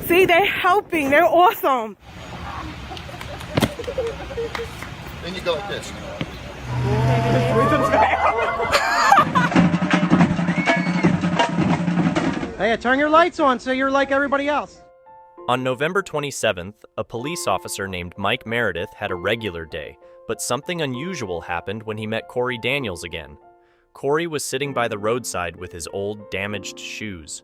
See, they're helping. They're awesome. Then you go like this. Hey, turn your lights on so you're like everybody else. On November 27th, a police officer named Mike Meredith had a regular day, but something unusual happened when he met Corey Daniels again. Corey was sitting by the roadside with his old, damaged shoes.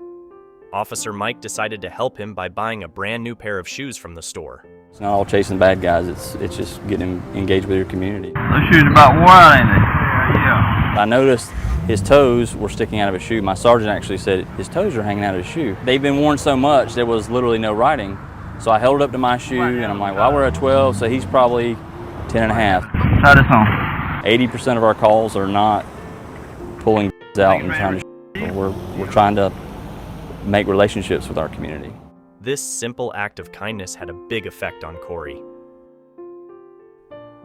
Officer Mike decided to help him by buying a brand new pair of shoes from the store. It's not all chasing bad guys, it's just getting engaged with your community. Those shoes about worn, ain't they? Yeah. I noticed his toes were sticking out of his shoe. My sergeant actually said his toes are hanging out of his shoe. They've been worn so much there was literally no writing. So I held it up to my shoe and I'm like, well, I wear a 12, so he's probably 10 and a half. Try this on. 80% of our calls are not pulling out and trying to. We're trying to make relationships with our community. This simple act of kindness had a big effect on Corey.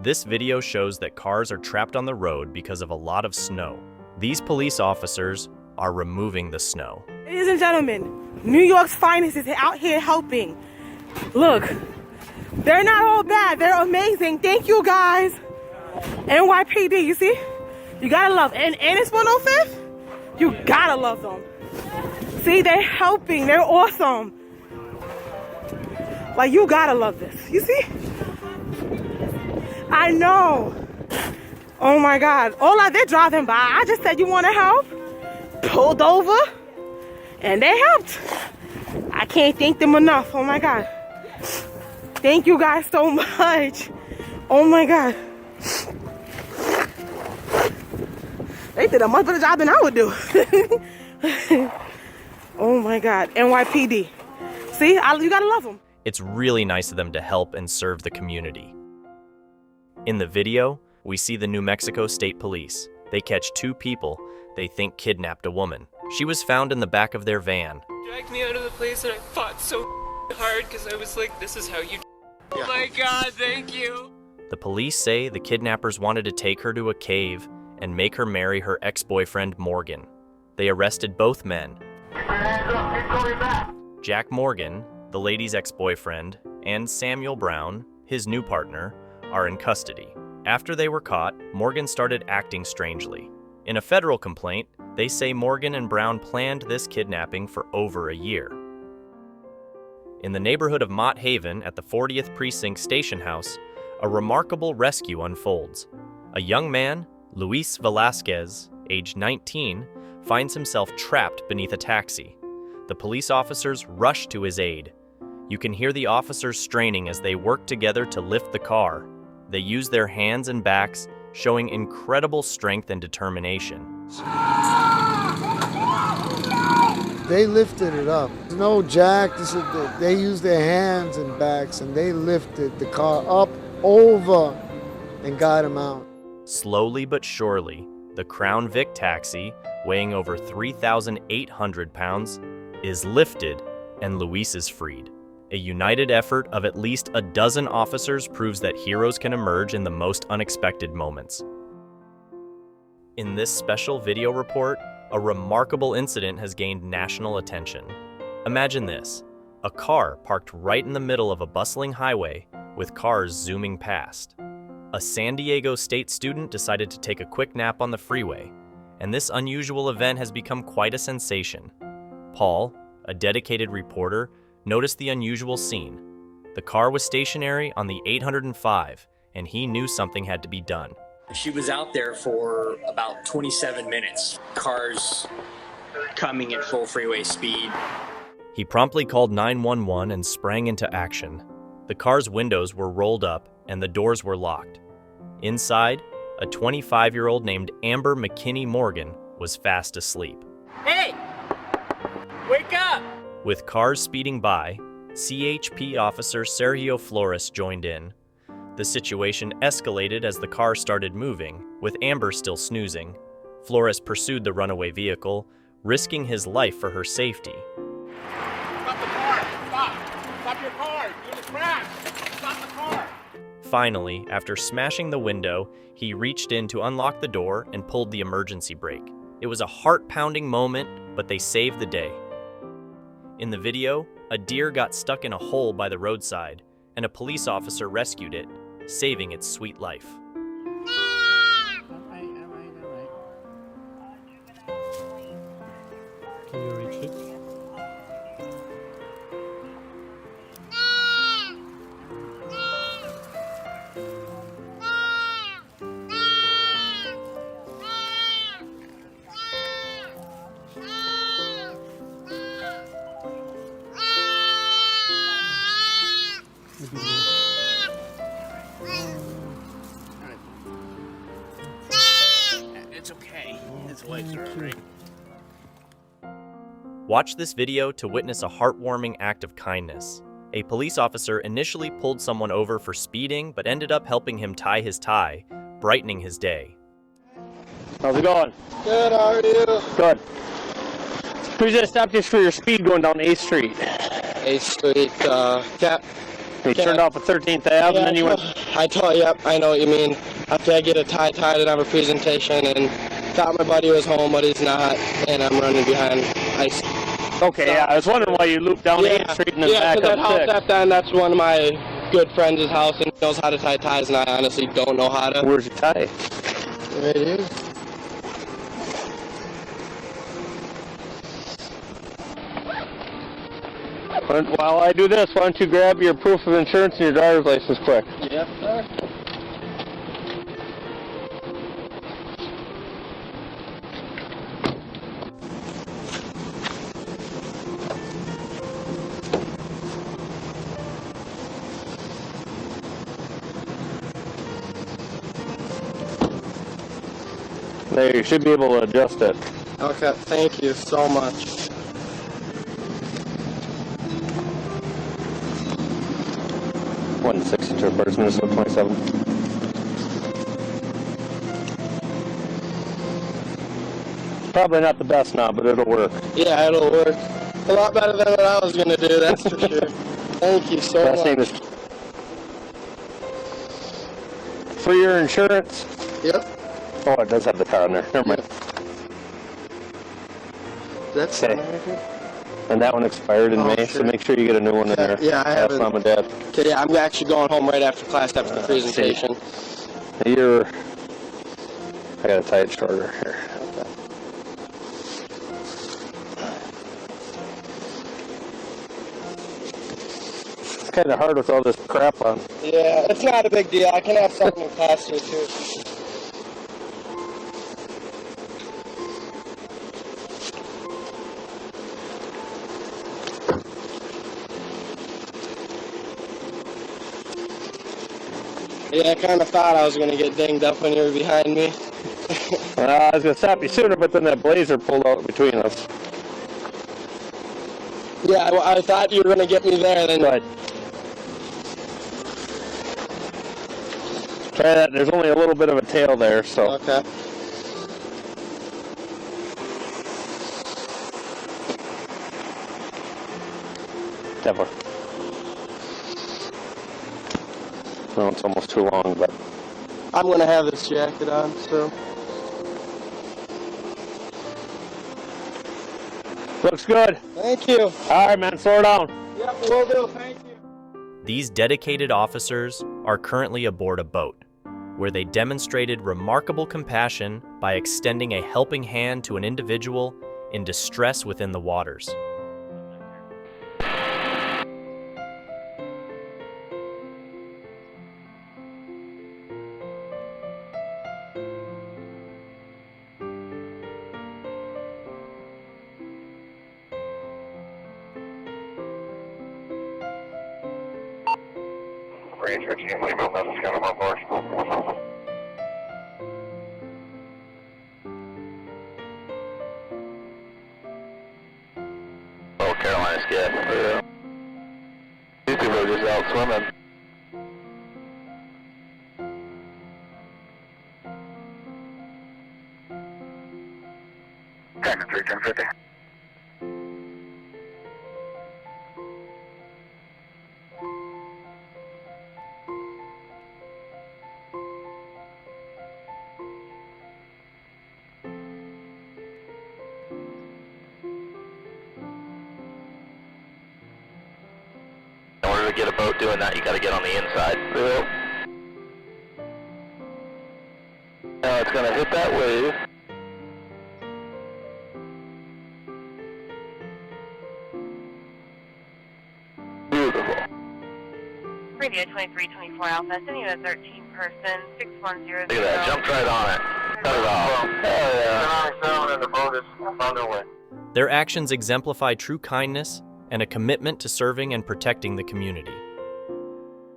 This video shows that cars are trapped on the road because of a lot of snow. These police officers are removing the snow. Ladies and gentlemen, New York's finest is out here helping. Look, they're not all bad. They're amazing. Thank you, guys. NYPD, you see? You gotta love. And it's 105th? You gotta love them. See, they're helping. They're awesome. Like, you gotta love this. You see? I know. Oh my God. They're driving by. I just said, you wanna help? Pulled over. And they helped. I can't thank them enough. Oh my God. Thank you guys so much. Oh my God. They did a much better job than I would do. Oh my God. NYPD. See, you gotta love them. It's really nice of them to help and serve the community. In the video, we see the New Mexico State Police. They catch two people they think kidnapped a woman. She was found in the back of their van. Dragged me out of the place and I fought so hard because I was like, this is how you Oh my God, thank you. The police say the kidnappers wanted to take her to a cave and make her marry her ex-boyfriend Morgan. They arrested both men. Jack Morgan, the lady's ex-boyfriend, and Samuel Brown, his new partner, are in custody. After they were caught, Morgan started acting strangely. In a federal complaint, they say Morgan and Brown planned this kidnapping for over a year. In the neighborhood of Mott Haven at the 40th Precinct Station House, a remarkable rescue unfolds. A young man, Luis Velasquez, age 19, finds himself trapped beneath a taxi. The police officers rush to his aid. You can hear the officers straining as they work together to lift the car. They use their hands and backs, showing incredible strength and determination. They lifted it up. No jack, they used their hands and backs and they lifted the car up, over, and got him out. Slowly but surely, the Crown Vic taxi, weighing over 3,800 pounds, is lifted and Luis is freed. A united effort of at least a dozen officers proves that heroes can emerge in the most unexpected moments. In this special video report, a remarkable incident has gained national attention. Imagine this: a car parked right in the middle of a bustling highway with cars zooming past. A San Diego State student decided to take a quick nap on the freeway, and this unusual event has become quite a sensation. Paul, a dedicated reporter, noticed the unusual scene. The car was stationary on the 805, and he knew something had to be done. She was out there for about 27 minutes. Cars coming at full freeway speed. He promptly called 911 and sprang into action. The car's windows were rolled up and the doors were locked. Inside, a 25-year-old named Amber McKinney Morgan was fast asleep. Hey! Wake up! With cars speeding by, CHP officer Sergio Flores joined in. The situation escalated as the car started moving, with Amber still snoozing. Flores pursued the runaway vehicle, risking his life for her safety. Stop the car! Stop! Stop your car! You're gonna crash! Stop the car! Finally, after smashing the window, he reached in to unlock the door and pulled the emergency brake. It was a heart-pounding moment, but they saved the day. In the video, A deer got stuck in a hole by the roadside, and a police officer rescued it, saving its sweet life. Can you reach it? It's okay. His legs are alright. Watch this video to witness a heartwarming act of kindness. A police officer initially pulled someone over for speeding, but ended up helping him tie his tie, brightening his day. How's it going? Good, how are you? Good. Who's just stopped you for your speed going down 8th Street? 8th Street, Cap. You turned off at 13th Ave and then you went... I told you, I know what you mean. After I get a tie tied and have a presentation and thought my buddy was home, but he's not, and I'm running behind. Okay, yeah, I was wondering why you looped down 8th Street and then back that house up 6th. after, and that's one of my good friends' house, and he knows how to tie ties, and I honestly don't know how to. Where's your tie? Right here. While I do this, why don't you grab your proof of insurance and your driver's license quick? Yes, sir. There, you should be able to adjust it. Okay, thank you so much. One 62 birds, Minnesota 27. Probably not the best now, but it'll work. Yeah, it'll work. A lot better than what I was going to do, that's for sure. Thank you so much. Name is for your insurance? Yep. Oh, it does have the car on there. Never mind. That's okay. And that one expired in May, sure. so make sure you get a new one in there. Yeah, I have Mom and Dad. Okay, yeah, I'm actually going home right after class after the presentation. I gotta tie it shorter here. Okay. It's kind of hard with all this crap on. Yeah, it's not a big deal. I can have something in class here too. Yeah, I kind of thought I was going to get dinged up when you were behind me. I was going to stop you sooner, but then that blazer pulled out between us. Yeah, well, I thought you were going to get me there. Then. Right. Try that. There's only a little bit of a tail there, so. Okay. Definitely. No, it's almost too long, but... I'm going to have this jacket on, so... Looks good. Thank you. All right, man, slow down. Yep, will do. Thank you. These dedicated officers are currently aboard a boat, where they demonstrated remarkable compassion by extending a helping hand to an individual in distress within the waters. Ranger, can you leave a message kind of on board? Oh, Carolina's good. Yeah. These people are just out swimming. Tango 31050. order to get a boat doing that, you got to get on the inside. Yep. Now it's going to hit that wave. Beautiful. Radio 2324 Alpha, sending you a 13 person, 6100. Look at that, jumped right on it. Cut it off. And the boat is on their way. Their actions exemplify true kindness and a commitment to serving and protecting the community.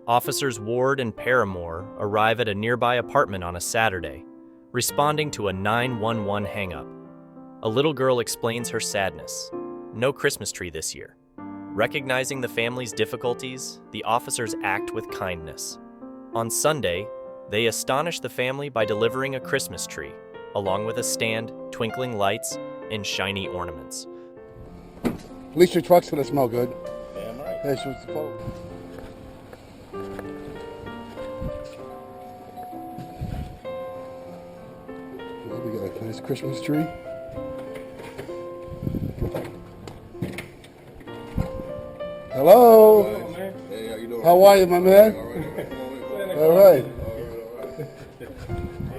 Officers Ward and Paramore arrive at a nearby apartment on a Saturday, responding to a 911 hang-up. A little girl explains her sadness. No Christmas tree this year. Recognizing the family's difficulties, the officers act with kindness. On Sunday, they astonish the family by delivering a Christmas tree, along with a stand, twinkling lights, and shiny ornaments. At least your truck's gonna smell good. Damn right. Hey, shoot the boat. We got a nice Christmas tree. Hello. Hello, man. Hey, how you doing? How are you, my man? All right.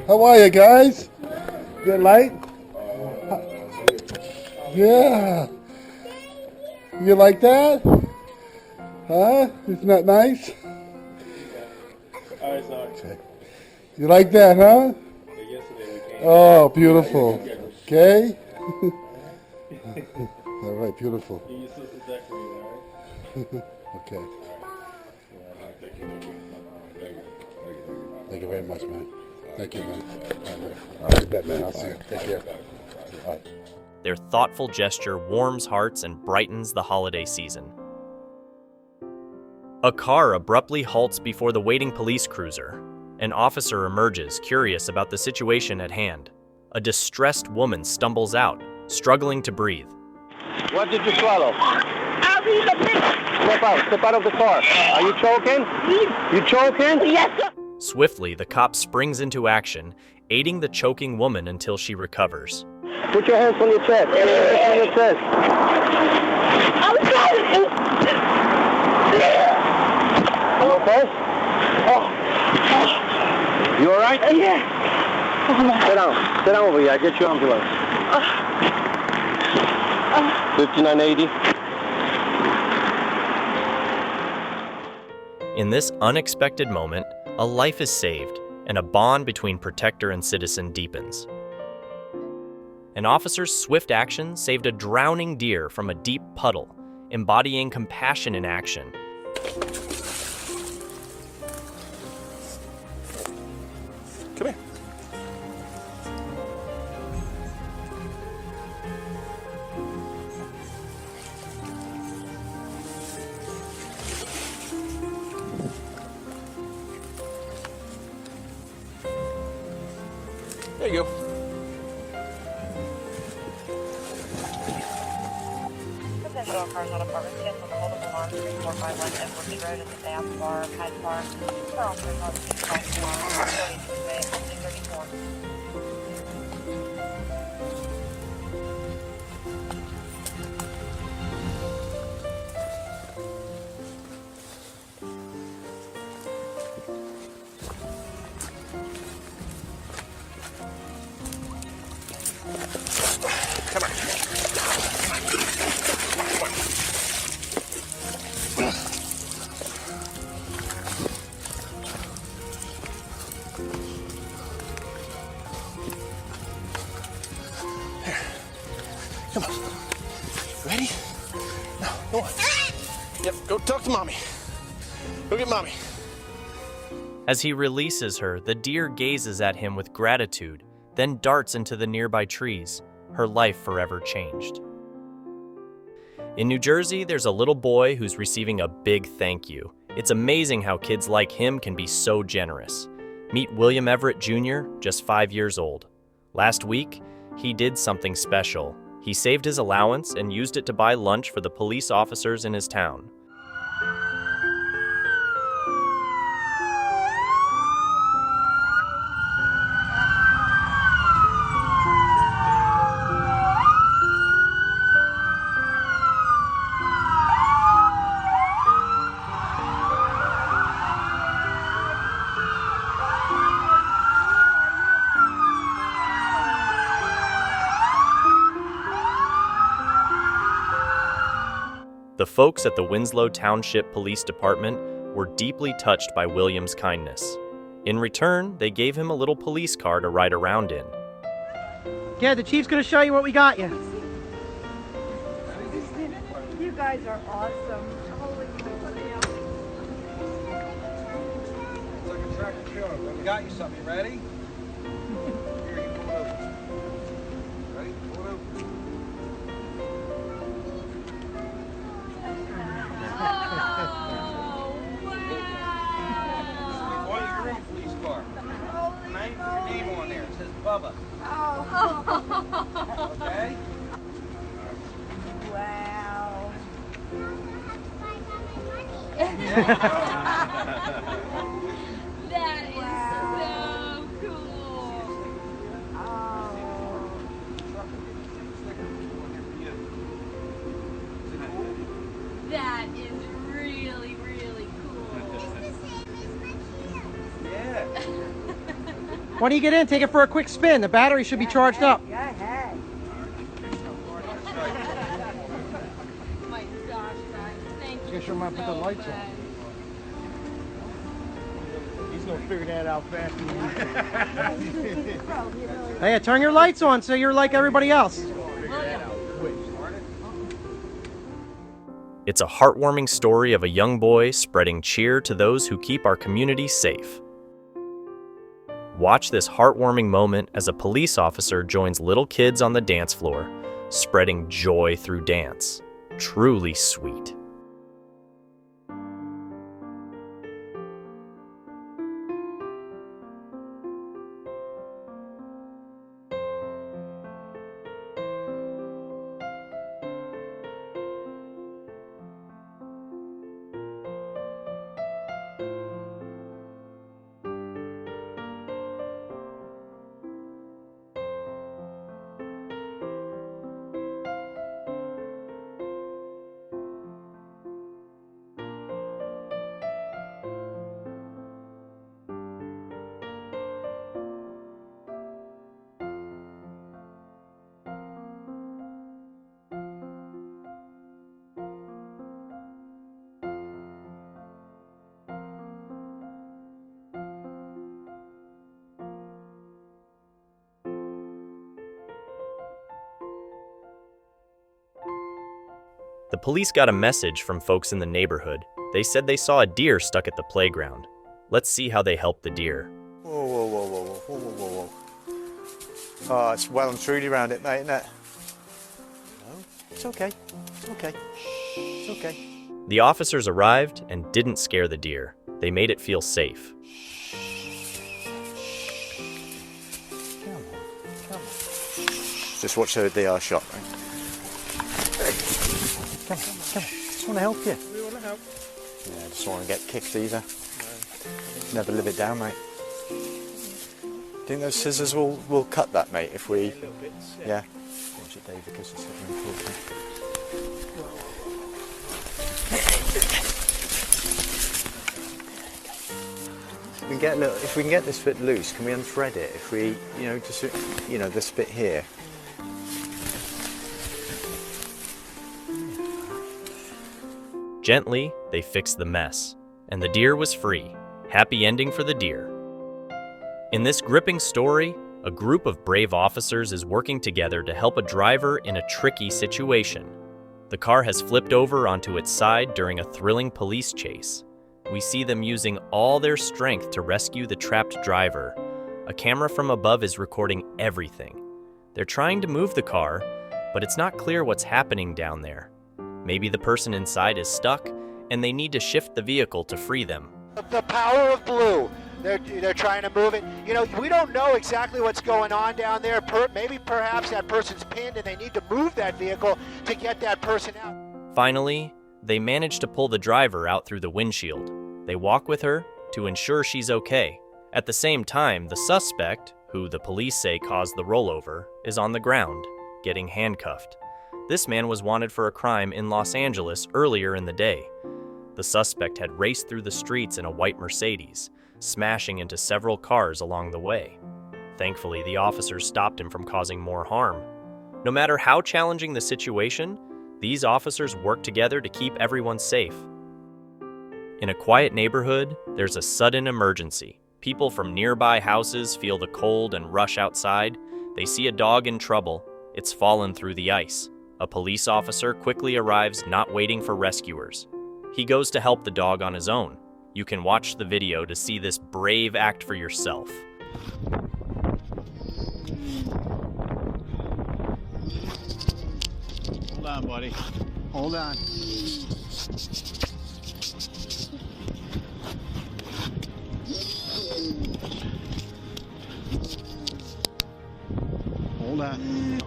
How are you guys? Good light? Yeah. You like that? Huh? Isn't that nice? Okay. You like that, huh? Oh, beautiful. Okay. All right, beautiful. Okay. Thank you very much, man. Thank you, man. All right, bet, man. I'll see you. Take care. All right. Their thoughtful gesture warms hearts and brightens the holiday season. A car abruptly halts before the waiting police cruiser. An officer emerges, curious about the situation at hand. A distressed woman stumbles out, struggling to breathe. What did you swallow? Step out of the car. Are you choking? You choking? Yes, sir. Swiftly, the cop springs into action, aiding the choking woman until she recovers. Put your hands on your chest. On your chest. I'm trying to. You okay? You all right? Yeah. Sit down. Sit down over here. I'll get you ambulance. 5980. In this unexpected moment, a life is saved, and a bond between protector and citizen deepens. An officer's swift action saved a drowning deer from a deep puddle, embodying compassion in action. Come here. There you go. Potential cars on apartment 10 on the holdable on 3451 Edwards Road in the Bath Bar, Hyde Park. Car officers on 651, 32 Bay, 34. Come on. Come on. Ready? No, go on. Yep, go talk to mommy. Go get mommy. As he releases her, the deer gazes at him with gratitude, then darts into the nearby trees, her life forever changed. In New Jersey, there's a little boy who's receiving a big thank you. It's amazing how kids like him can be so generous. Meet William Everett Jr., just 5 years old. Last week, he did something special. He saved his allowance and used it to buy lunch for the police officers in his town. folks at the Winslow Township Police Department were deeply touched by William's kindness. In return, they gave him a little police car to ride around in. Yeah, the chief's gonna show you what we got you. You guys are awesome. Holy moly. It's like a tractor trailer, but we got you something. You ready? Here, you pull it over. Ready? Pull it over. Police car. Name on there. It says Bubba. Oh. Okay? Wow. That is so cool. Oh. That is really, really cool. Yeah. Why don't you get in, take it for a quick spin? The battery should be charged up. Go ahead. Oh my gosh, guys. Thank you. Guess you might put the lights on. He's gonna figure that out fast. Hey, turn your lights on so you're like everybody else. It's a heartwarming story of a young boy spreading cheer to those who keep our community safe. Watch this heartwarming moment as a police officer joins little kids on the dance floor, spreading joy through dance. Truly sweet. The police got a message from folks in the neighborhood. They said they saw a deer stuck at the playground. Let's see how they helped the deer. Whoa, whoa, whoa, whoa, whoa, whoa, whoa, whoa. Oh, it's well and truly around it, mate, isn't it? No, it's okay. It's okay. It's okay. The officers arrived and didn't scare the deer. They made it feel safe. Come on, come on. Just watch the shot, right? Come on, come on. Just want to help you. We want to help. Yeah, just don't want to get kicked either. No. Never live it down, mate. Think those scissors will cut that, mate, if we... Little bits, yeah. Watch it, Dave, because it's something important. If we can get this bit loose, can we unthread it? If we, just, this bit here. Gently, they fixed the mess, and the deer was free. Happy ending for the deer. In this gripping story, a group of brave officers is working together to help a driver in a tricky situation. The car has flipped over onto its side during a thrilling police chase. We see them using all their strength to rescue the trapped driver. A camera from above is recording everything. They're trying to move the car, but it's not clear what's happening down there. Maybe the person inside is stuck, and they need to shift the vehicle to free them. The power of blue. They're trying to move it. We don't know exactly what's going on down there. Maybe perhaps that person's pinned and they need to move that vehicle to get that person out. Finally, they manage to pull the driver out through the windshield. They walk with her to ensure she's okay. At the same time, the suspect, who the police say caused the rollover, is on the ground, getting handcuffed. This man was wanted for a crime in Los Angeles earlier in the day. The suspect had raced through the streets in a white Mercedes, smashing into several cars along the way. Thankfully, the officers stopped him from causing more harm. No matter how challenging the situation, These officers work together to keep everyone safe. In a quiet neighborhood, there's a sudden emergency. People from nearby houses feel the cold and rush outside. They see a dog in trouble. It's fallen through the ice. A police officer quickly arrives, not waiting for rescuers. He goes to help the dog on his own. You can watch the video to see this brave act for yourself. Hold on, buddy. Hold on. Hold on.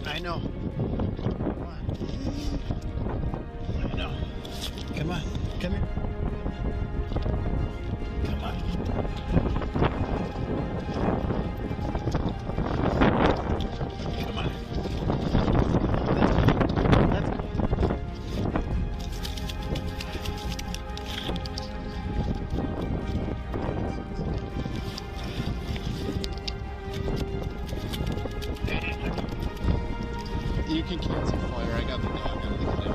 I know. Come on. I know. Come on. Come here. Come on. Come on. Let's go. You can cancel fire. I got the dog out of the canoe.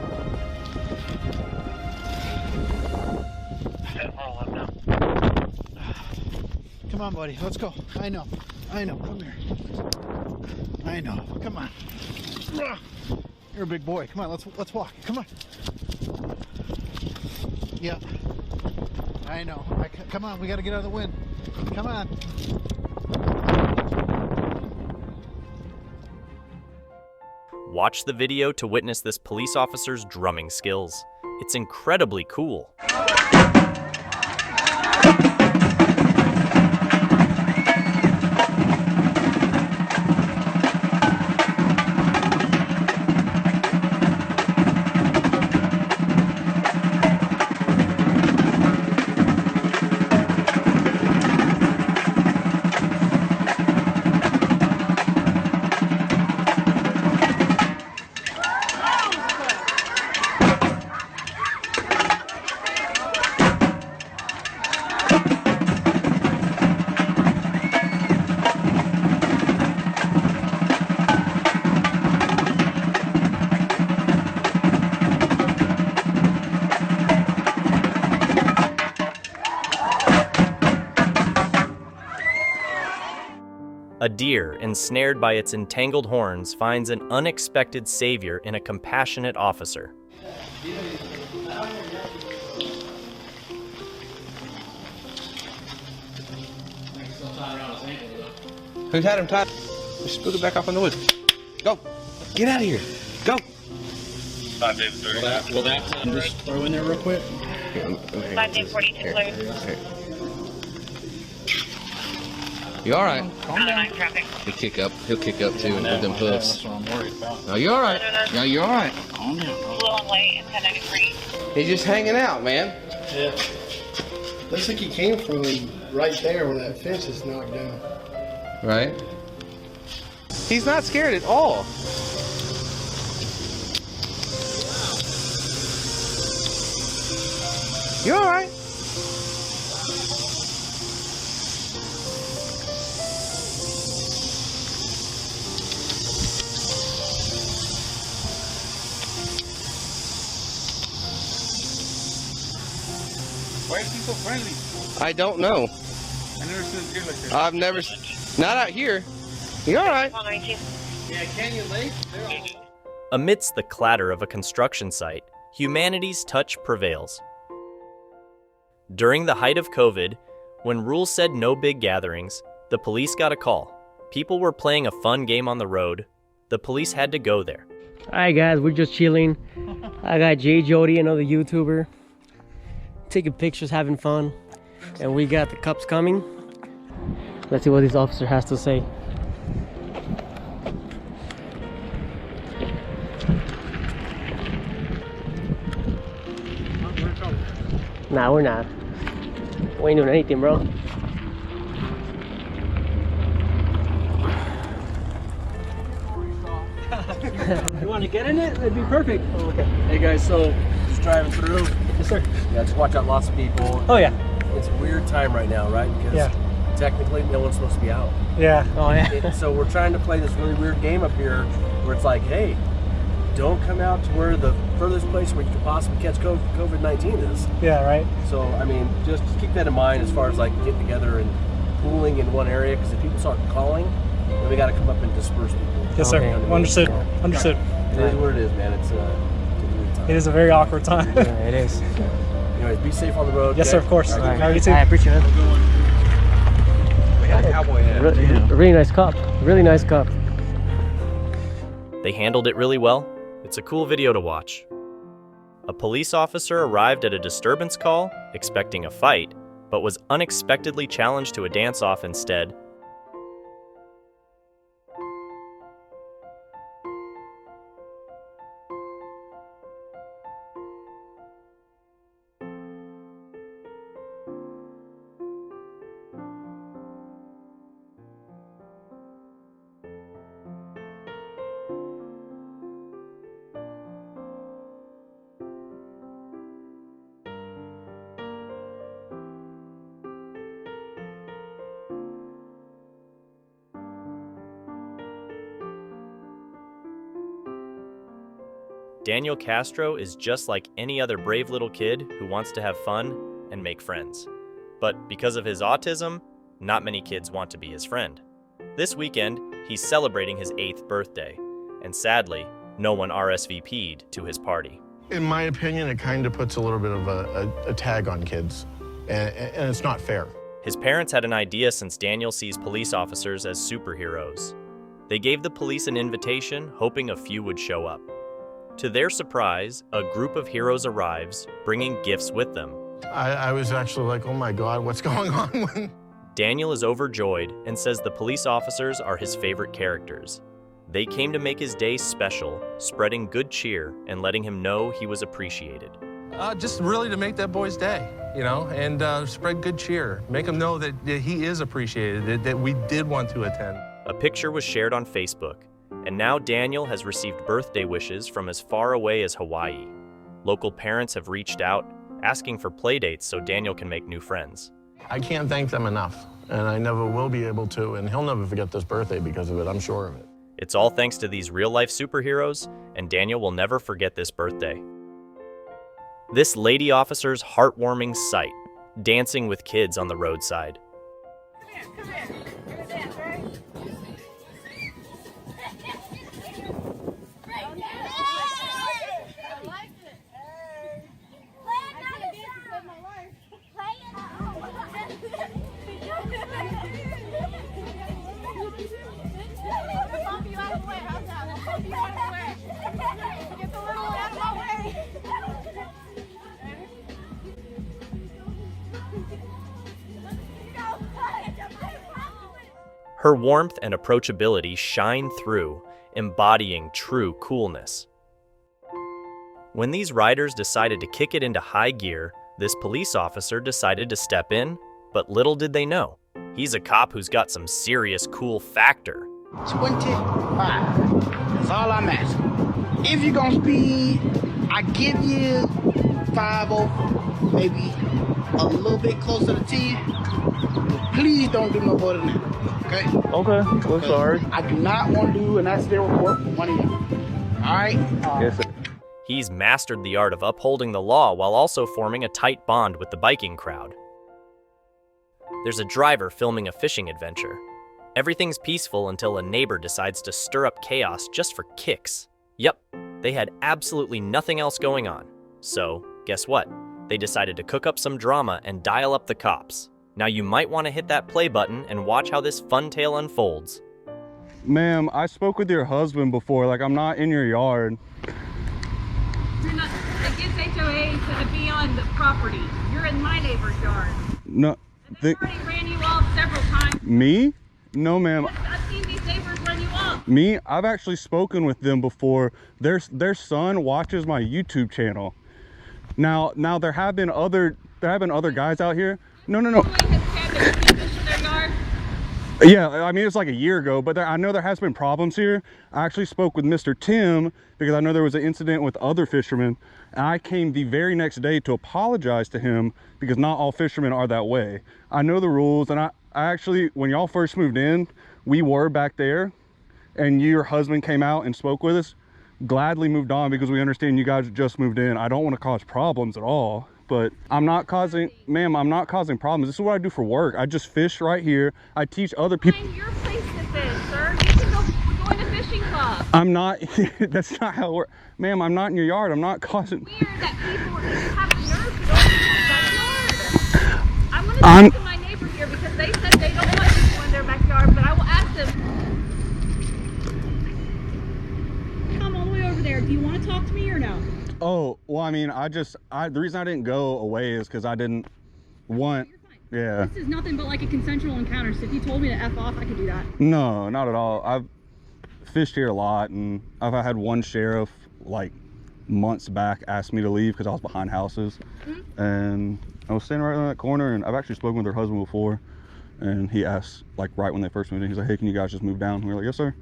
Come on, buddy. Let's go. I know. Come here. I know. Come on. You're a big boy. Come on. Let's walk. Come on. Yeah. I know. Come on. We got to get out of the wind. Come on. Watch the video to witness this police officer's drumming skills. It's incredibly cool. A deer, ensnared by its entangled horns, finds an unexpected savior in a compassionate officer. Who's had him tied? Just put it back off in the woods. Go. Get out of here. Go. 5 David 30. Will that just throw in there real quick? 5 David 42 clear. You all right? Calm down. Traffic. He'll kick up too with them hoofs. That's what I'm worried about. No, you're all right. No, you're all right. Calm down. Blue on late and 1093. He's just hanging out, man. Yeah. Looks like he came from right there where that fence is knocked down. Right? He's not scared at all. You're all right. Why is he so friendly? I don't know. I never seen a deer like this. I've never, not out here. You all right? Yeah, Canyon Lake. Amidst the clatter of a construction site, humanity's touch prevails. During the height of COVID, when rules said no big gatherings, the police got a call. People were playing a fun game on the road. The police had to go there. Alright guys, we're just chilling. I got Jay Jody, another YouTuber, taking pictures, having fun. And we got the cops coming. Let's see what this officer has to say. Nah, we're not. We ain't doing anything, bro. You want to get in it? It'd be perfect. Oh, okay. Hey guys, so just driving through. Yes, sir. Yeah, just watch out, lots of people. Oh yeah. It's a weird time right now, right? Because technically no one's supposed to be out. Yeah. Oh yeah. So we're trying to play this really weird game up here where it's like, hey, don't come out to where the furthest place where you could possibly catch COVID-19 is. Yeah, right. So, I mean, just keep that in mind as far as like getting together and pooling in one area, because if people start calling, then we got to come up and disperse people. Yes, sir. Understood. Understood. It is what it is, man. It's it is a very awkward time. Yeah, it is. So, anyways, be safe on the road. Yes, okay? sir, of course. All right. All right, you too. I appreciate it. We had a cowboy hat. Really nice cop. Really nice cop. They handled it really well. It's a cool video to watch. A police officer arrived at a disturbance call, expecting a fight, but was unexpectedly challenged to a dance-off instead. Daniel Castro is just like any other brave little kid who wants to have fun and make friends. But because of his autism, not many kids want to be his friend. This weekend, he's celebrating his 8th birthday, and sadly, no one RSVP'd to his party. In my opinion, it kind of puts a little bit of a tag on kids, and it's not fair. His parents had an idea since Daniel sees police officers as superheroes. They gave the police an invitation, hoping a few would show up. To their surprise, a group of heroes arrives, bringing gifts with them. I was actually like, oh my God, what's going on? Daniel is overjoyed and says the police officers are his favorite characters. They came to make his day special, spreading good cheer and letting him know he was appreciated. Just really to make that boy's day, you know, and spread good cheer. Make him know that he is appreciated, that we did want to attend. A picture was shared on Facebook, and now Daniel has received birthday wishes from as far away as Hawaii. Local parents have reached out, asking for playdates so Daniel can make new friends. I can't thank them enough, and I never will be able to, and he'll never forget this birthday because of it, I'm sure of it. It's all thanks to these real-life superheroes, and Daniel will never forget this birthday. This lady officer's heartwarming sight, dancing with kids on the roadside. Come here. You're gonna dance, right? Her warmth and approachability shine through, embodying true coolness. When these riders decided to kick it into high gear, this police officer decided to step in, but little did they know, he's a cop who's got some serious cool factor. 25. That's all I'm asking. If you're gonna speed, I give you 5-0, maybe a little bit closer to 10. Please don't do no more than that. Okay? Okay, we're sorry. I do not want to do an accident report for one of you. All right? Yes, sir. He's mastered the art of upholding the law while also forming a tight bond with the biking crowd. There's a driver filming a fishing adventure. Everything's peaceful until a neighbor decides to stir up chaos just for kicks. Yep, they had absolutely nothing else going on. So, guess what? They decided to cook up some drama and dial up the cops. Now you might want to hit that play button and watch how this fun tale unfolds. Ma'am, I spoke with your husband before, like I'm not in your yard. You're not against HOA to be on the property. You're in my neighbor's yard. No. They already ran you off several times. Me? No, ma'am. I've seen these neighbors run you off. Me? I've actually spoken with them before. Their son watches my YouTube channel. Now there have been other guys out here. No. Yeah, I mean, it's like a year ago, but I know there has been problems here. I actually spoke with Mr. Tim because I know there was an incident with other fishermen. And I came the very next day to apologize to him because not all fishermen are that way. I know the rules, and I actually, when y'all first moved in, we were back there and your husband came out and spoke with us. gladly moved on because we understand you guys just moved in. I don't want to cause problems at all, but I'm not causing, ma'am, I'm not causing problems. This is what I do for work. I just fish right here. I teach other people. Find your place to fish, sir. You can go join a fishing club. I'm not, that's not how it works. Ma'am, I'm not in your yard. I'm not causing. Weird that people have the nerve to go into your backyard. I'm going to talk to my neighbor here because they said they don't want people in their backyard, but I will ask them. Come all the way over there. Do you want to talk to me or no? Oh, well, I mean, the reason I didn't go away is because I didn't want, yeah. This is nothing but like a consensual encounter, so if you told me to F off, I could do that. No, not at all. I've fished here a lot, and I've had one sheriff like months back ask me to leave because I was behind houses. And I was standing right in that corner, and I've actually spoken with her husband before, and he asked, like right when they first moved in, he's like, hey, can you guys just move down? And we were like, yes, sir.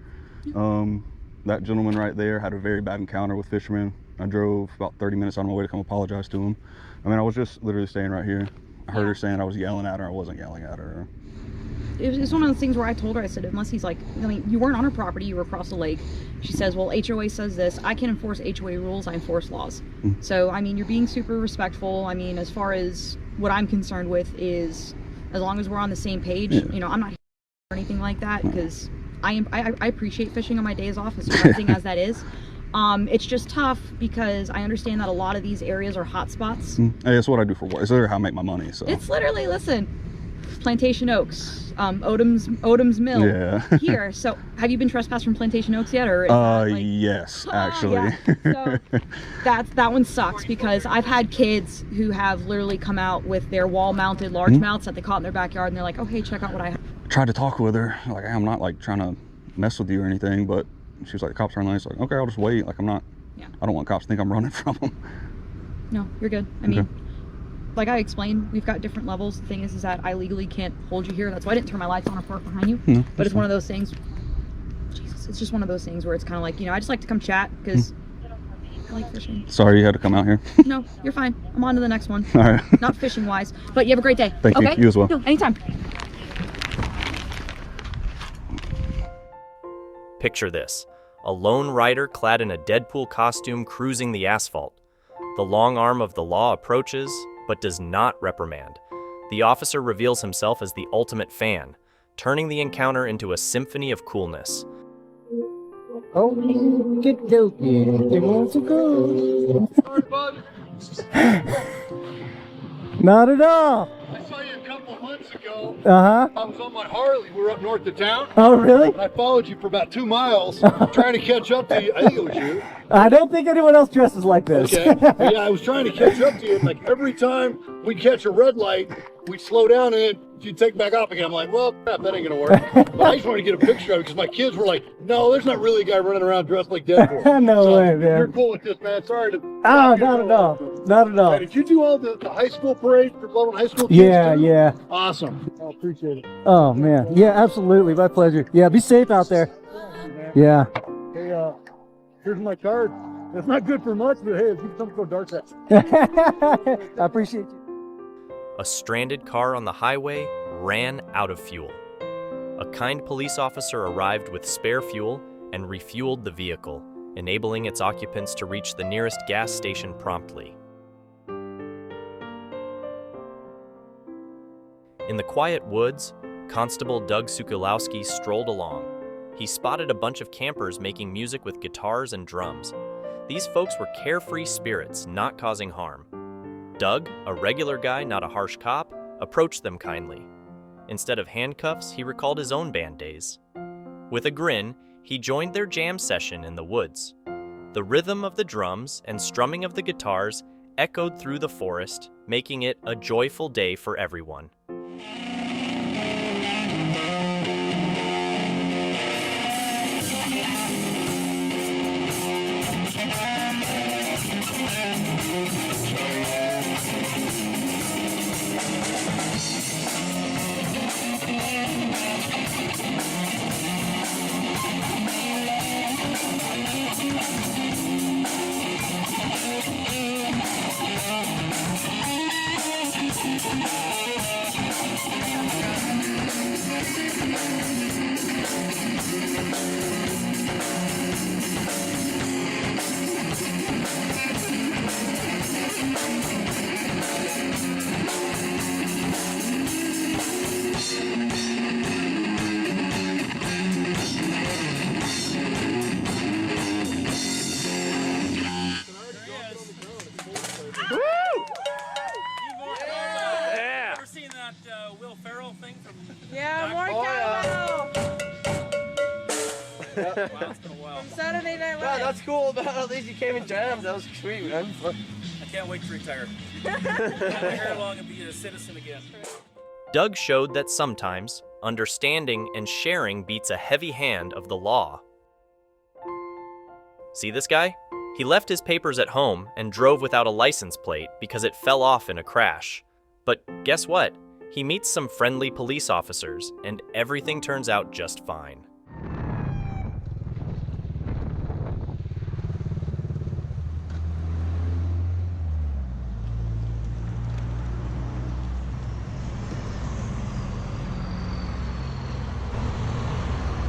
That gentleman right there had a very bad encounter with fishermen. I drove about 30 minutes on my way to come apologize to him. I mean, I was just literally staying right here. I heard her saying I was yelling at her. I wasn't yelling at her. It was one of those things where I told her, I said, unless he's like, I mean, you weren't on her property, you were across the lake. She says, well, HOA says this. I can't enforce HOA rules, I enforce laws. So, I mean, you're being super respectful. I mean, as far as what I'm concerned with is, as long as we're on the same page, you know, I'm not or anything like that, because I appreciate fishing on my days off, as everything as that is. It's just tough because I understand that a lot of these areas are hot spots. Hey, that's what I do for work. It's literally how I make my money. So it's literally, listen, Plantation Oaks, Odom's Mill, here. So have you been trespassed from Plantation Oaks yet, or is that, like, yes, actually. So that one sucks because I've had kids who have literally come out with their wall-mounted largemouths that they caught in their backyard, and they're like, oh hey, check out what I have. I tried to talk with her, like, I'm not like trying to mess with you or anything, but she was like, the cops are on the line. Like, okay, I'll just wait. Like, I'm not, I don't want cops to think I'm running from them. No, you're good. I mean, like I explained, we've got different levels. The thing is that I legally can't hold you here. That's why I didn't turn my lights on or park behind you. But it's one of those things, Jesus, it's just one of those things where it's kind of like, you know, I just like to come chat because I like fishing. Sorry you had to come out here. No, you're fine. I'm on to the next one. All right. Not fishing wise, but you have a great day. Thank you. You as well. No, anytime. Picture this. A lone rider clad in a Deadpool costume cruising the asphalt. The long arm of the law approaches, but does not reprimand. The officer reveals himself as the ultimate fan, turning the encounter into a symphony of coolness. Oh, get dopey. They want to go. Sorry, bud. Not at all. I saw you a couple months ago. Uh-huh. I was on my Harley. We were up north of town. Oh, really? And I followed you for about 2 miles, trying to catch up to you. I think it was you. I don't think anyone else dresses like this. Okay. Yeah, I was trying to catch up to you. Like every time we catch a red light, we'd slow down and then you'd take back off again. I'm like, well, crap, that ain't gonna work. But I just wanted to get a picture of it because my kids were like, no, there's not really a guy running around dressed like Deadpool. No way, man. You're cool with this, man. Sorry to. Oh, not at all. Not at all. Hey, did you do all the high school parade for Loveland High School kids? Yeah, too? yeah. Awesome. I appreciate it. Oh, man. Yeah, absolutely. My pleasure. Yeah, be safe out there. Yeah. Hey, here's my card. It's not good for much, but hey, if you come go dark that. I appreciate you. A stranded car on the highway ran out of fuel. A kind police officer arrived with spare fuel and refueled the vehicle, enabling its occupants to reach the nearest gas station promptly. In the quiet woods, Constable Doug Sukulowski strolled along. He spotted a bunch of campers making music with guitars and drums. These folks were carefree spirits, not causing harm. Doug, a regular guy, not a harsh cop, approached them kindly. Instead of handcuffs, he recalled his own band days. With a grin, he joined their jam session in the woods. The rhythm of the drums and strumming of the guitars echoed through the forest, making it a joyful day for everyone. It's been a while. Saturday Night Live. Yeah, that's cool, man. At least you came in jams. That was sweet, man. I can't wait to retire. Have my hair long and be a citizen again. Doug showed that sometimes understanding and sharing beats a heavy hand of the law. See this guy? He left his papers at home and drove without a license plate because it fell off in a crash. But guess what? He meets some friendly police officers and everything turns out just fine.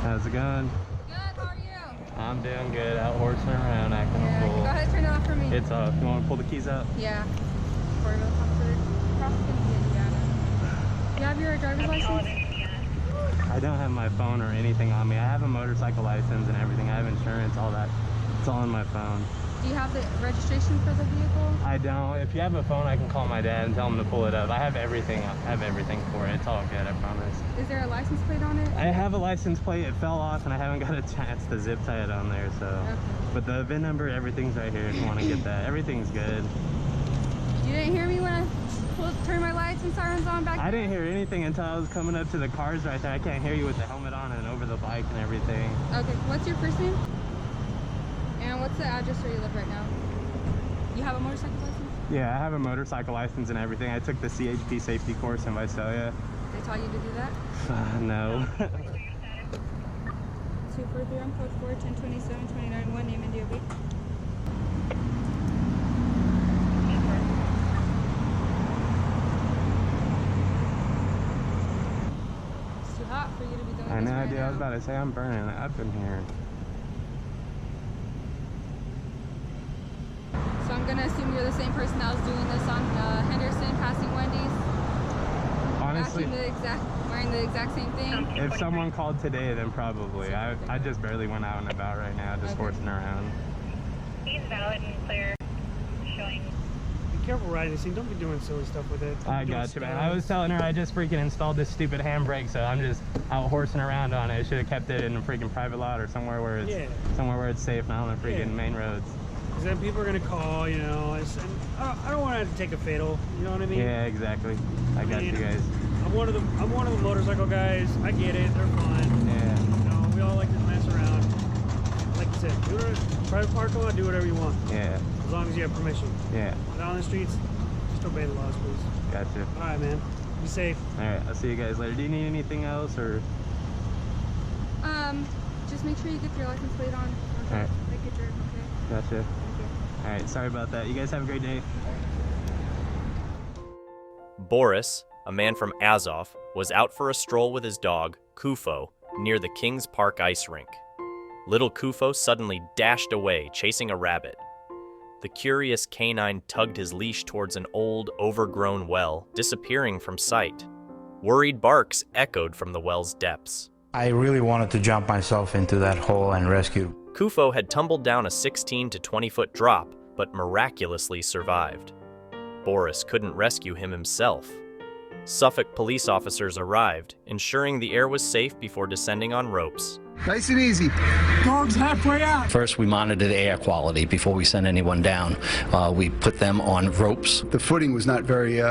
How's it going? Good, how are you? I'm doing good, out horsing around, acting a fool. Go ahead and turn it off for me. It's off. You want to pull the keys out? Yeah. Cooperative officer. Probably gonna be Indiana. You have your driver's license? I don't have my phone or anything on me. I have a motorcycle license and everything. I have insurance, all that. It's all on my phone. Do you have the registration for the vehicle? I don't. If you have a phone, I can call my dad and tell him to pull it up. I have everything. I have everything for it. It's all good, I promise. Is there a license plate on it? I have a license plate. It fell off and I haven't got a chance to zip tie it on there, so. Okay. But the VIN number, everything's right here if you want to get that. Everything's good. You didn't hear me when I turned my lights and sirens on back there? I didn't hear anything until I was coming up to the cars right there. I can't hear you with the helmet on and over the bike and everything. Okay, what's your first name? And what's the address where you live right now? You have a motorcycle license? Yeah, I have a motorcycle license and everything. I took the CHP safety course in Visalia. They taught you to do that? No. 243 on code 4, 1027, 291, name and DOB. It's too hot for you to be doing I this know, right dude. now. I was about to say I'm burning up in here. So I'm gonna assume you're the same person that was doing this on Henderson, passing Wendy's. Honestly, Wearing the exact same thing. if someone called today, then probably. I just barely went out and about right now, just horsing around. He's valid and clear. Showing. Be careful riding this thing. Don't be doing silly stuff with it. I got you, man. I was telling her I just freaking installed this stupid handbrake, so I'm just out horsing around on it. I should have kept it in a freaking private lot or somewhere where it's safe, not on the freaking main roads. Because then people are gonna call, you know. And I don't want to take a fatal. You know what I mean? Yeah, exactly. I got you guys. I'm one of the motorcycle guys. I get it. They're fun. Yeah. You know, we all like to mess around. Like you said, do it. Private parking lot, do whatever you want. Yeah. As long as you have permission. Yeah. But out on the streets, just obey the laws, please. Gotcha. All right, man. Be safe. All right. I'll see you guys later. Do you need anything else or? Just make sure you get your license plate on. All right. Make it drive, okay? Gotcha. Thank you. All right. Sorry about that. You guys have a great day. Boris, a man from Azov, was out for a stroll with his dog, Kufo, near the Kings Park ice rink. Little Kufo suddenly dashed away, chasing a rabbit. The curious canine tugged his leash towards an old, overgrown well, disappearing from sight. Worried barks echoed from the well's depths. I really wanted to jump myself into that hole and rescue. Kufo had tumbled down a 16 to 20-foot drop, but miraculously survived. Boris couldn't rescue him himself. Suffolk police officers arrived, ensuring the air was safe before descending on ropes. Nice and easy. Dog's halfway out. First, we monitored the air quality before we sent anyone down. We put them on ropes. The footing was not very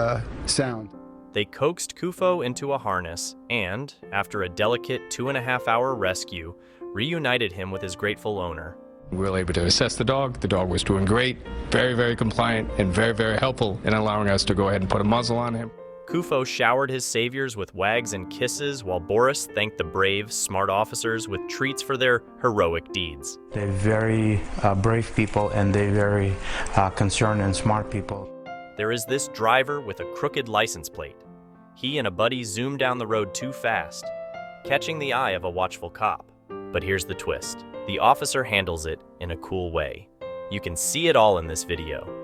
sound. They coaxed Kufo into a harness and, after a delicate 2.5-hour rescue, reunited him with his grateful owner. We were able to assess the dog. The dog was doing great, very, very compliant, and very, very helpful in allowing us to go ahead and put a muzzle on him. Kufo showered his saviors with wags and kisses while Boris thanked the brave, smart officers with treats for their heroic deeds. They're very brave people and they're very concerned and smart people. There is this driver with a crooked license plate. He and a buddy zoomed down the road too fast, catching the eye of a watchful cop. But here's the twist. The officer handles it in a cool way. You can see it all in this video.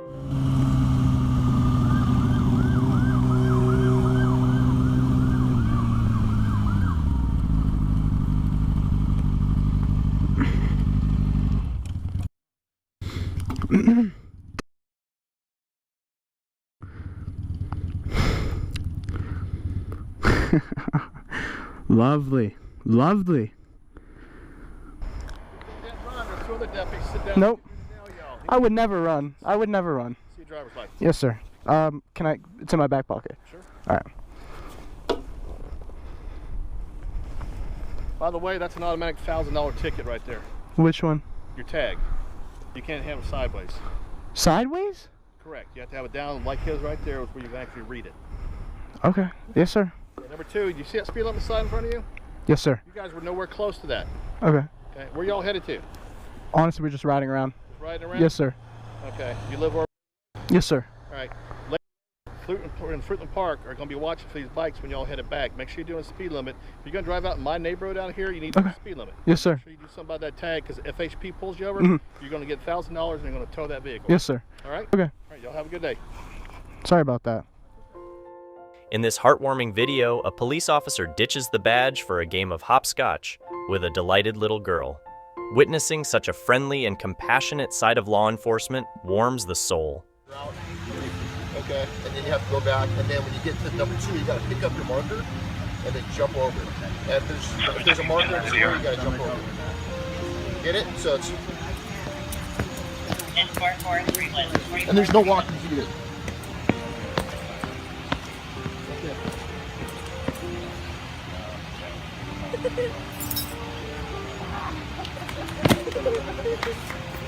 Lovely, lovely. Nope. I would never run. I would never run. See your driver's license. Yes, sir. Can I? It's in my back pocket. Sure. All right. By the way, that's an automatic $1,000 ticket right there. Which one? Your tag. You can't have it sideways. Sideways? Correct. You have to have it down like his right there where you can actually read it. Okay. Yes, sir. Number two, do you see that speed limit sign in front of you? Yes, sir. You guys were nowhere close to that. Okay. Okay. Where y'all headed to? Honestly, we're just riding around. Just riding around? Yes, sir. Okay. You live where? Yes, sir. All right. In Fruitland Park are going to be watching for these bikes when y'all headed back. Make sure you're doing a speed limit. If you're going to drive out in my neighborhood out here, you need to do a speed limit. Yes, sir. Make sure you do something about that tag, because if FHP pulls you over, Mhm. you're going to get $1,000 and they're going to tow that vehicle. Yes, sir. All right? Okay. All right, y'all have a good day. Sorry about that. In this heartwarming video, a police officer ditches the badge for a game of hopscotch with a delighted little girl. Witnessing such a friendly and compassionate side of law enforcement warms the soul. Okay, and then you have to go back, and then when you get to number 2, you got to pick up your marker and then jump over it. And if there's a marker in the square, you got to jump over it. Get it? So it's... And there's no walking here.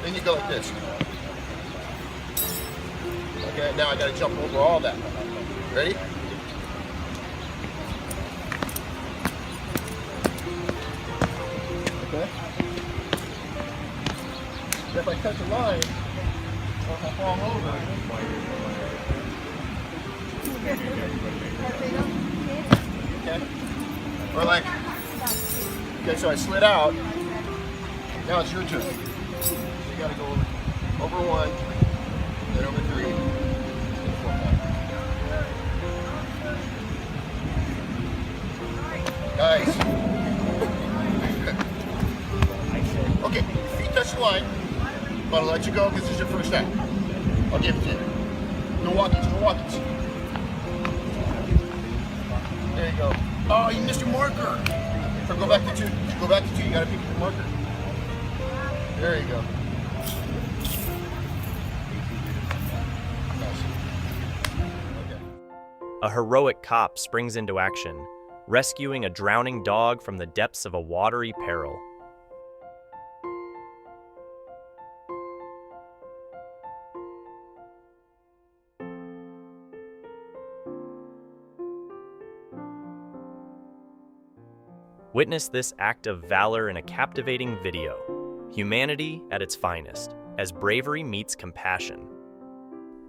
Then you go like this. Okay, now I gotta jump over all that. Ready? Okay. If I touch a line, or if I fall over. Okay. Or like, okay, so I slid out. Now it's your turn. So you gotta go over 1, then over 3. Guys. Okay, feet touch the line, but I'll let you go because this is your first time. I'll give it to you. No walkies, no walkies. There you go. Oh, you missed your marker. So go back to 2. Go back to 2. You gotta pick your marker. There you go. A heroic cop springs into action, rescuing a drowning dog from the depths of a watery peril. Witness this act of valor in a captivating video. Humanity at its finest, as bravery meets compassion.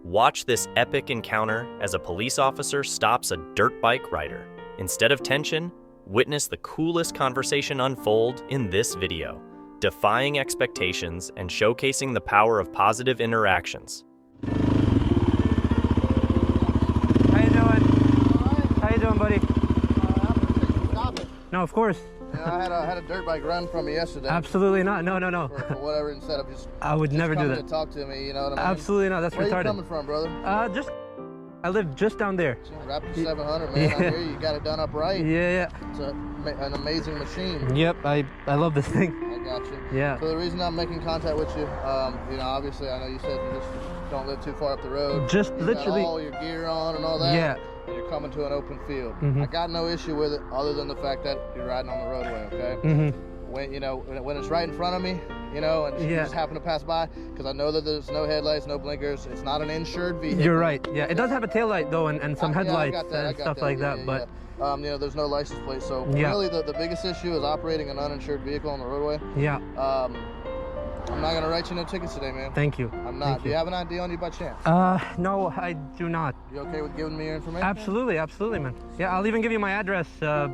Watch this epic encounter as a police officer stops a dirt bike rider. Instead of tension, witness the coolest conversation unfold in this video, defying expectations and showcasing the power of positive interactions. How you doing? How you doing, buddy? No, of course. Yeah, I had a dirt bike run from me yesterday. Absolutely not. No. For whatever, instead of just. I would never do that. To talk to me, you know what I mean? Absolutely not. That's Where retarded. Where are you coming from, brother? I live just down there. Raptor 700, man. I hear you got it done up right. Yeah. It's an amazing machine. Yep, I love this thing. I got you. Yeah. So the reason I'm making contact with you, you know, obviously I know you said you just don't live too far up the road. Just you literally. Got all your gear on and all that. Yeah. And you're coming to an open field. Mm-hmm. I got no issue with it, other than the fact that you're riding on the roadway. Okay. Mm-hmm. When when it's right in front of me, you know, and you just happen to pass by, because I know that there's no headlights, no blinkers. It's not an insured vehicle. You're right. Yeah, it does have a tail light though, and some headlights and stuff like that. But you know, there's no license plate. So really, the biggest issue is operating an uninsured vehicle on the roadway. Yeah. I'm not gonna write you no tickets today, man. Thank you. I'm not. Do you have an ID on you by chance? No, I do not. You okay with giving me your information? Absolutely, man. Yeah, I'll even give you my address. How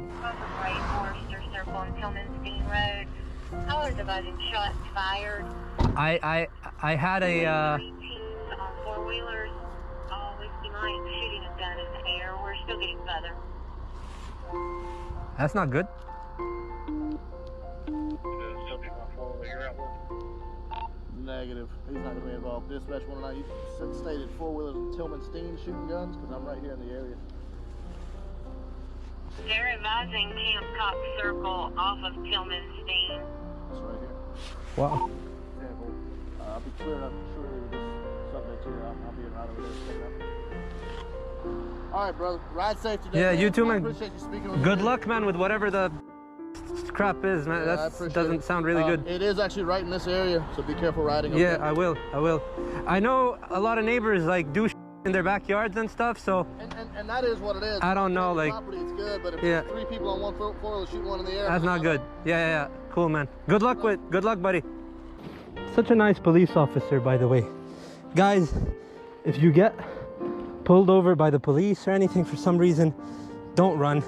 are dividing shots fired? I had a. Four-wheelers, Whiskey Mike shooting a gun in the air. We're still getting further. That's not good. Negative. He's not going to be involved. Dispatch 109, you stated four-wheelers and Tillman Steen shooting guns, because I'm right here in the area. They're advising Camp Cox Circle off of Tillman Steen. That's right here. Wow. I'll be clearing up shortly with this subject here. I'll be in right over there. All right, brother. Ride safe today. Yeah, man. you too, I man. appreciate you speaking with me. Good luck, man, with whatever the crap is, man. Yeah, I That appreciate doesn't it. sound really good. It is actually right in this area, so be careful riding. Yeah, okay? I will. I know a lot of neighbors like do in their backyards and stuff, so And that is what it is. I don't know, On the like, property, it's good, but if yeah. there's 3 people on one four-wheeler shooting one in the air, that's not good. Yeah. Cool, man. Good luck, buddy. Such a nice police officer, by the way. Guys, if you get pulled over by the police or anything for some reason, don't run.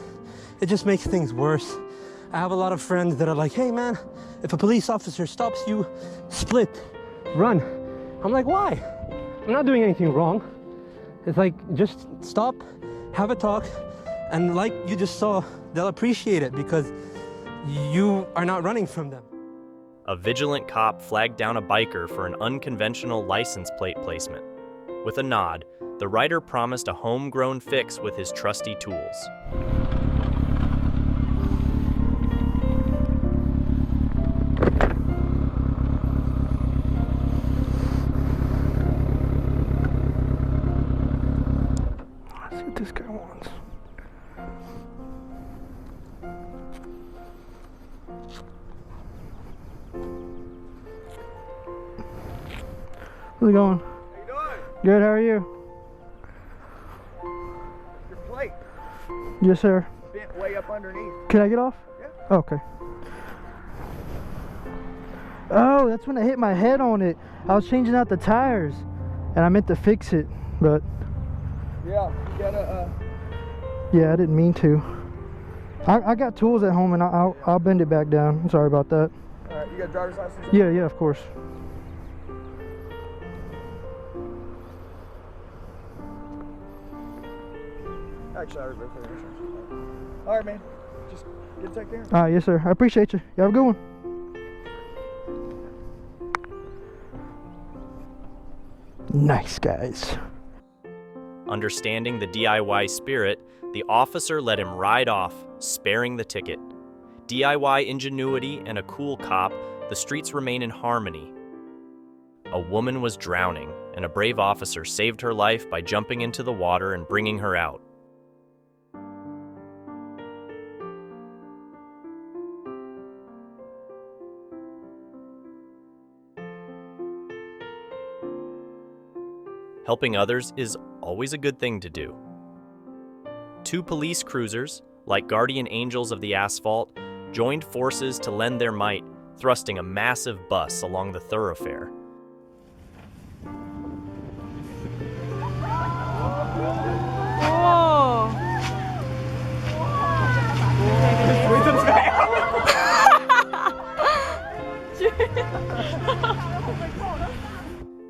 It just makes things worse. I have a lot of friends that are like, hey man, if a police officer stops you, split, run. I'm like, why? I'm not doing anything wrong. It's like, just stop, have a talk, and like you just saw, they'll appreciate it because you are not running from them. A vigilant cop flagged down a biker for an unconventional license plate placement. With a nod, the rider promised a homegrown fix with his trusty tools. Let's see what this guy wants. How's it going? How you doing? Good, how are you? Your plate Yes, sir. bent way up underneath. Can I get off? Yeah. Okay. Oh, that's when I hit my head on it. I was changing out the tires, and I meant to fix it, but Yeah, you gotta, yeah, I didn't mean to. I got tools at home, and I'll bend it back down. I'm sorry about that. alright, you got a driver's license? Yeah, of course. Actually, I already wrote the insurance. Alright, man. Just get take care. All right, yes, sir. I appreciate you. You have a good one. Nice, guys. Understanding the DIY spirit, the officer let him ride off, sparing the ticket. DIY ingenuity and a cool cop, the streets remain in harmony. A woman was drowning, and a brave officer saved her life by jumping into the water and bringing her out. Helping others is always a good thing to do. 2 police cruisers, like guardian angels of the asphalt, joined forces to lend their might, thrusting a massive bus along the thoroughfare.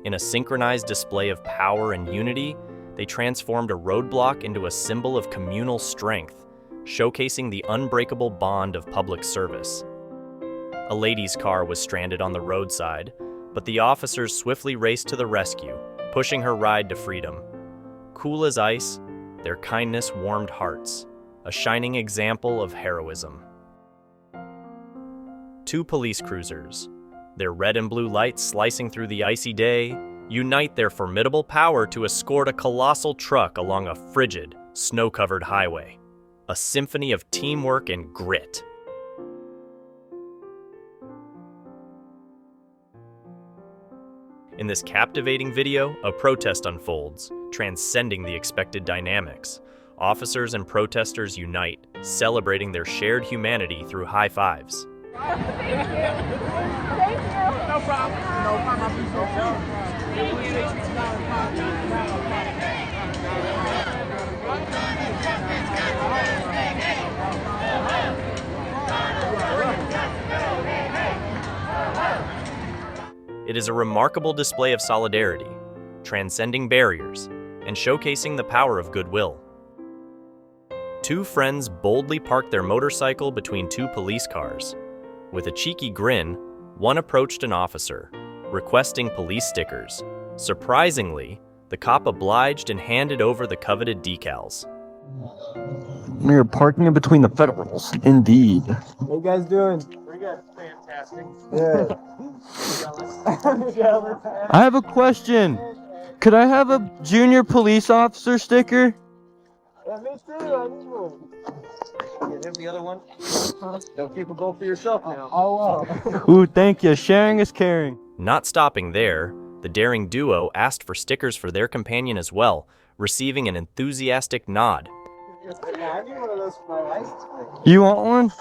In a synchronized display of power and unity, they transformed a roadblock into a symbol of communal strength, showcasing the unbreakable bond of public service. A lady's car was stranded on the roadside, but the officers swiftly raced to the rescue, pushing her ride to freedom. Cool as ice, their kindness warmed hearts, a shining example of heroism. 2 police cruisers, their red and blue lights slicing through the icy day, unite their formidable power to escort a colossal truck along a frigid, snow-covered highway. A symphony of teamwork and grit. In this captivating video, a protest unfolds, transcending the expected dynamics. Officers and protesters unite, celebrating their shared humanity through high fives. Thank you. No problem. No problem. It is a remarkable display of solidarity, transcending barriers, and showcasing the power of goodwill. 2 friends boldly parked their motorcycle between 2 police cars. With a cheeky grin, one approached an officer, requesting police stickers. Surprisingly, the cop obliged and handed over the coveted decals. We are parking in between the Federals, indeed. How you guys doing? Pretty good. Fantastic. Yeah. I have a question. Could I have a junior police officer sticker? Yeah, me too. I need one. Yeah, there's the other one. Don't keep a goal for yourself now. Oh, wow. Ooh, thank you. Sharing is caring. Not stopping there, the daring duo asked for stickers for their companion as well, receiving an enthusiastic nod. Yeah, I need one of those for my license plate. You want one?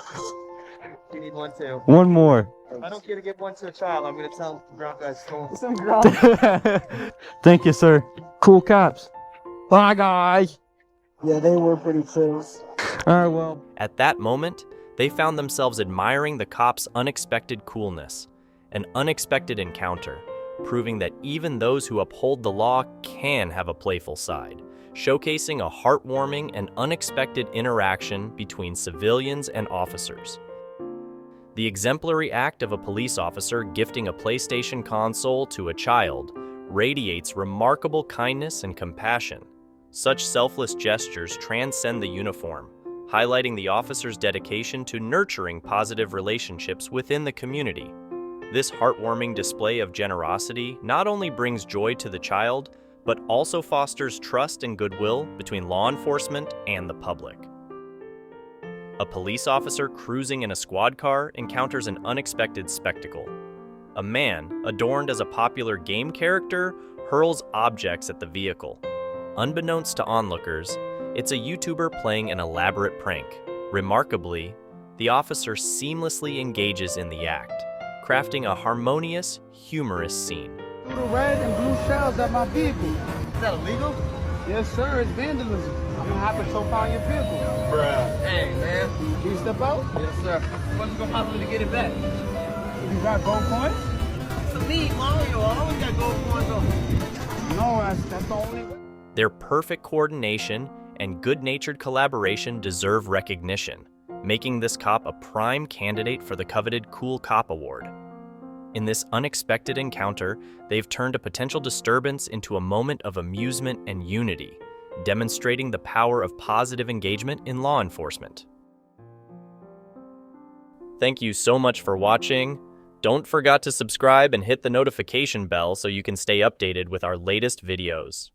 You need one too. One more. If I don't get to give one to a child, I'm going to tell the ground guys stole. Some ground. Thank you, sir. Cool cops. Bye, guys. Yeah, they were pretty close. All right, well. At that moment, they found themselves admiring the cops' unexpected coolness, an unexpected encounter, proving that even those who uphold the law can have a playful side, showcasing a heartwarming and unexpected interaction between civilians and officers. The exemplary act of a police officer gifting a PlayStation console to a child radiates remarkable kindness and compassion. Such selfless gestures transcend the uniform, highlighting the officer's dedication to nurturing positive relationships within the community. This heartwarming display of generosity not only brings joy to the child, but also fosters trust and goodwill between law enforcement and the public. A police officer cruising in a squad car encounters an unexpected spectacle. A man, adorned as a popular game character, hurls objects at the vehicle. Unbeknownst to onlookers, it's a YouTuber playing an elaborate prank. Remarkably, the officer seamlessly engages in the act, crafting a harmonious, humorous scene. The red and blue shells at my vehicle. Is that illegal? Yes, sir. It's vandalism. I'm gonna have to tow out your vehicle. Bruh. Hey, man. Can you step out? Yes, sir. What's gonna possibly get it back? You got gold coins? For me, Mario, I always got gold coins on. No, that's the only way. Their perfect coordination and good-natured collaboration deserve recognition, making this cop a prime candidate for the coveted Cool Cop Award. In this unexpected encounter, they've turned a potential disturbance into a moment of amusement and unity, demonstrating the power of positive engagement in law enforcement. Thank you so much for watching. Don't forget to subscribe and hit the notification bell so you can stay updated with our latest videos.